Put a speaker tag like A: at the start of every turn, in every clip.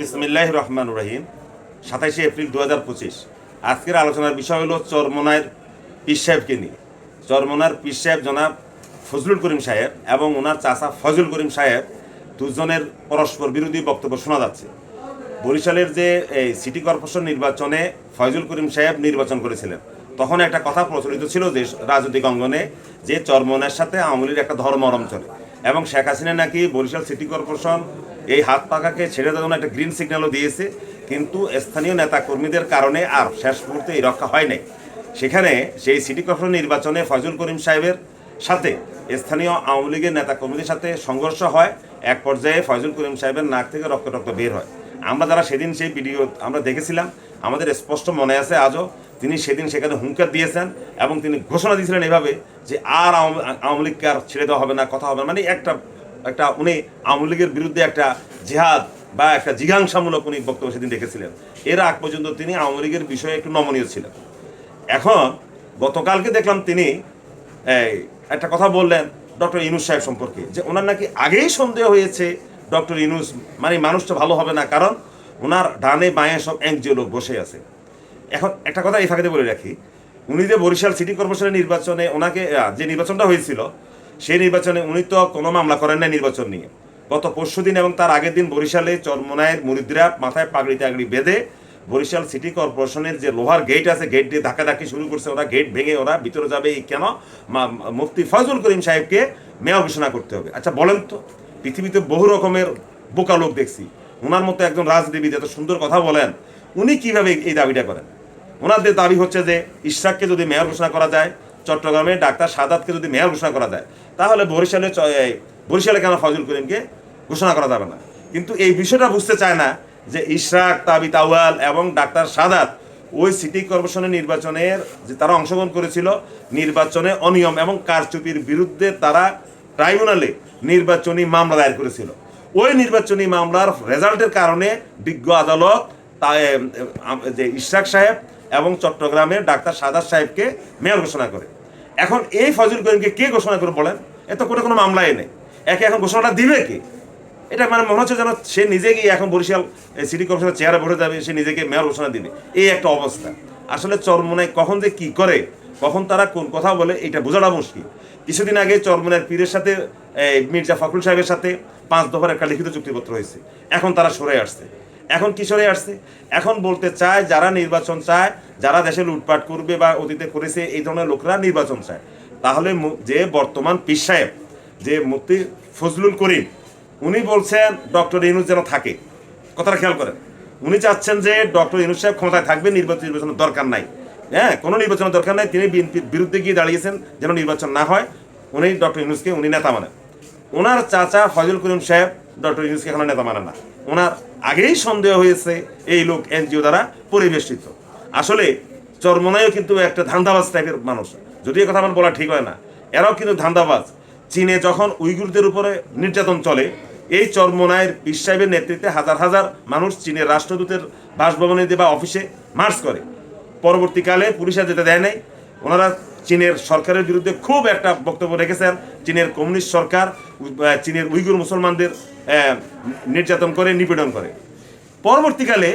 A: বিসমিল্লাহির রহমানির রহিম। 27শে এপ্রিল 2025। আজকের আলোচনার বিষয় হলো চরমোনাইর পীর সাহেবকে নিয়ে। চরমোনার পীর সাহেব জনাব ফজলুল করিম সাহেব এবং ওনার চাচা ফজল করিম সাহেব দুজনের পরস্পর বিরোধী বক্তব্য শোনা যাচ্ছে। বরিশালের যে এই সিটি কর্পোরেশন নির্বাচনে ফজল করিম সাহেব নির্বাচন করেছিলেন, তখন একটা কথা প্রচলিত ছিল যে রাজনৈতিক অঙ্গনে যে চরমোনাইয়ের সাথে আওয়ামী লীগের একটা ধর্মরম চলে এবং শেখ হাসিনা নাকি বরিশাল সিটি কর্পোরেশন এই হাত পাকাকে ছেড়ে দেওয়ার জন্য একটা গ্রিন সিগন্যালও দিয়েছে, কিন্তু স্থানীয় নেতা কর্মীদের কারণে আর শেষ মুহূর্তে এই রক্ষা হয় নাই। সেখানে সেই সিটি কর্পোরেশন নির্বাচনে ফজল করিম সাহেবের সাথে স্থানীয় আওয়ামী লীগের নেতা কর্মীদের সাথে সংঘর্ষ হয়। এক পর্যায়ে ফজল করিম সাহেবের নাক থেকে রক্ত বের হয়। আমরা যারা সেদিন সেই ভিডিও আমরা দেখেছিলাম, আমাদের স্পষ্ট মনে আছে আজও, তিনি সেদিন সেখানে হুঙ্কার দিয়েছেন এবং তিনি ঘোষণা দিয়েছিলেন এভাবে যে আর আওয়ামী লীগকে আর ছেড়ে দেওয়া হবে না, কথা হবে না। মানে একটা উনি আওয়ামী লীগের বিরুদ্ধে একটা জিহাদ বা একটা জিজ্ঞাসামূলক উনি বক্তব্য সেদিন রেখেছিলেন। এর আগ পর্যন্ত তিনি আওয়ামী লীগের বিষয়ে একটু নমনীয় ছিলেন। এখন গতকালকে দেখলাম তিনি একটা কথা বললেন ডক্টর ইউনূস সাহেব সম্পর্কে, যে ওনার নাকি আগেই সন্দেহ হয়েছে ডক্টর ইউনূস মানে মানুষটা ভালো হবে না, কারণ ওনার ডানে বাঁয়ে সব এনজিও লোক বসে আছে। এখন একটা কথা এই ফাঁকে বলে রাখি, উনি যে বরিশাল সিটি কর্পোরেশনের নির্বাচনে ওনাকে যে নির্বাচনটা হয়েছিল, সেই নির্বাচনে উনি তো কোনো মামলা করেন না নির্বাচন নিয়ে। গত পরশু দিন এবং তার আগের দিন বরিশালে চরমোনাইয়ের মুরিদরা মাথায় পাগড়ি টাগড়ি বেঁধে বরিশাল সিটি কর্পোরেশনের যে লোহার গেট আছে, গেট দিয়ে ধাক্কাধাক্কি শুরু করছে। ওরা গেট ভেঙে ওরা ভিতরে যাবে। কেন? মুফতি ফজল করিম সাহেবকে মেয়র ঘোষণা করতে হবে। আচ্ছা বলেন তো, পৃথিবীতে বহু রকমের বোকা লোক দেখছি, ওনার মতো একজন রাজনীতিবিদ এত সুন্দর কথা বলেন, উনি কিভাবে এই দাবিটা করেন? ওনাদের দাবি হচ্ছে যে ইশরাককে যদি মেয়র ঘোষণা করা যায়, চট্টগ্রামে ডাক্তার সাদাতকে যদি মেয়র ঘোষণা করা যায়, তাহলে বরিশালে কেন ফজল করিমকে ঘোষণা করা যাবে না? কিন্তু এই বিষয়টা বুঝতে চায় না যে ইশরাক, তাবিত আউয়াল এবং ডাক্তার সাদাত ওই সিটি কর্পোরেশনের নির্বাচনের যে তারা অংশগ্রহণ করেছিল, নির্বাচনে অনিয়ম এবং কারচুপির বিরুদ্ধে তারা ট্রাইব্যুনালে নির্বাচনী মামলা দায়ের করেছিল। ওই নির্বাচনী মামলার রেজাল্টের কারণে বিজ্ঞ আদালত যে ইশরাক সাহেব এবং চট্টগ্রামের ডাক্তার সাদাত সাহেবকে মেয়র ঘোষণা করে। এখন এই ফজল করিমকে কে ঘোষণা করে বলেন? এত কোনো মামলাই নেই, একে এখন ঘোষণাটা দিবে কে? এটা মানে মনে হচ্ছে যেন সে নিজে গিয়ে এখন বরিশাল সিটি কর্পোরেশনের চেয়ারে বসে যাবে, সে নিজেকে মেয়র ঘোষণা দিবে, এই একটা অবস্থা। আসলে চরমোনাই কখন যে কি করে, কখন তারা কোন কথা বলে, এটা বোঝাটা মুশকিল। কিছুদিন আগে চরমোনাইয়ের পীরের সাথে মির্জা ফখরুল সাহেবের সাথে 5 দফার একটা লিখিত চুক্তিপত্র হয়েছে। এখন তারা সরে আসছে। এখন কি সরে আসছে? এখন বলতে চায় যারা নির্বাচন চায়, যারা দেশে লুটপাট করবে বা অতীতে করেছে, এই ধরনের লোকরা নির্বাচন চায়। তাহলে যে বর্তমান পীর সাহেব, যে মুফতি ফজলুল করিম, উনি বলছেন ডক্টর ইউনূস যেন থাকে। কথাটা খেয়াল করেন, উনি চাচ্ছেন যে ডক্টর ইউনূস সাহেব ক্ষমতায় থাকবে, নির্বাচনের দরকার নাই। হ্যাঁ, কোনো নির্বাচনের দরকার নাই। তিনি বিএনপির বিরুদ্ধে গিয়ে দাঁড়িয়েছেন যেন নির্বাচন না হয়। উনি ডক্টর ইউনূসকে উনি নেতা মানেন। ওনার চাচা ফজল করিম সাহেব ডক্টর ইউনূসকে এখনো নেতা মানে না। ওনার আগেই সন্দেহ হয়েছে এই লোক এনজিও দ্বারা পরিবেষ্টিত। আসলে চরমোনাইও কিন্তু একটা ধান্দাবাজ টাইপের মানুষ, যদিও কথা আমার বলা ঠিক হয় না, এরাও কিন্তু ধান্দাবাজ। চীনে যখন উইগুরদের উপরে নির্যাতন চলে, এই চরমোনাইয়ের পীর সাহেবের নেতৃত্বে হাজার হাজার মানুষ চীনের রাষ্ট্রদূতের বাসভবনে বা অফিসে মার্চ করে। পরবর্তীকালে পুলিশে যেতে দেয় নাই। ওনারা চীনের সরকারের বিরুদ্ধে খুব একটা বক্তব্য রেখেছেন। চীনের কমিউনিস্ট সরকার চীনের উইগুর মুসলমানদের নির্যাতন করে, নিপীড়ন করে। পরবর্তীকালে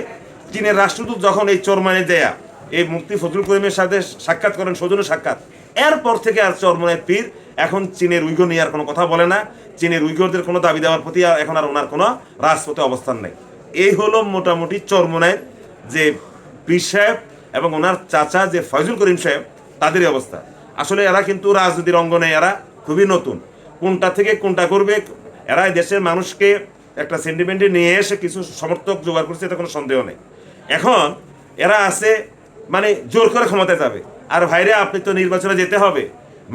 A: চীনের রাষ্ট্রদূত যখন এই চরমোনাই দেয়া এই মুফতি ফজলুল করিমের সাথে সাক্ষাৎ করেন, সৌজন্য সাক্ষাৎ, এরপর থেকে আর চরমোনাইয়ের পীর এখন চীনের উইগুর নিয়ে আর কোনো কথা বলে না। চীনের উইগুরদের কোনো দাবি দেওয়ার প্রতি এখন আর ওনার কোনো রাজপথে অবস্থান নেই। এই হলো মোটামুটি চরমোনাইয়ের যে পীর সাহেব এবং ওনার চাচা যে ফজল করিম সাহেব, তাদেরই অবস্থা। আসলে এরা কিন্তু রাজনীতির অঙ্গনে এরা খুবই নতুন। কোনটা থেকে কোনটা করবে, এরা দেশের মানুষকে একটা সেন্টিমেন্টে নিয়ে এসে কিছু সমর্থক জোগাড় করছে, এটা কোনো সন্দেহ নেই। এখন এরা আছে মানে জোর করে ক্ষমতায় যাবে। আর ভাইরে, আপনি তো নির্বাচনে যেতে হবে,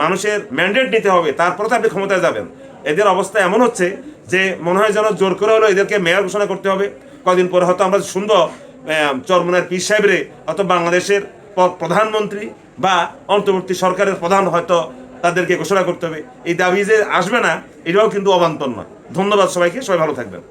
A: মানুষের ম্যান্ডেট নিতে হবে, তারপরে তো আপনি ক্ষমতায় যাবেন। এদের অবস্থা এমন হচ্ছে যে মনে হয় যেন জোর করে হলো এদেরকে মেয়র ঘোষণা করতে হবে। কদিন পরে হয়তো আমরা শুনবো চরমোনাইয়ের পীর সাহেবরে হয়তো বাংলাদেশের প্রধানমন্ত্রী বা অন্তর্বর্তী সরকারের প্রধান হয়তো তাদেরকে ঘোষণা করতে হবে। এই দাবি যে আসবে না, এটাও কিন্তু অবান্তর নয়। ধন্যবাদ সবাইকে, সবাই ভালো থাকবেন।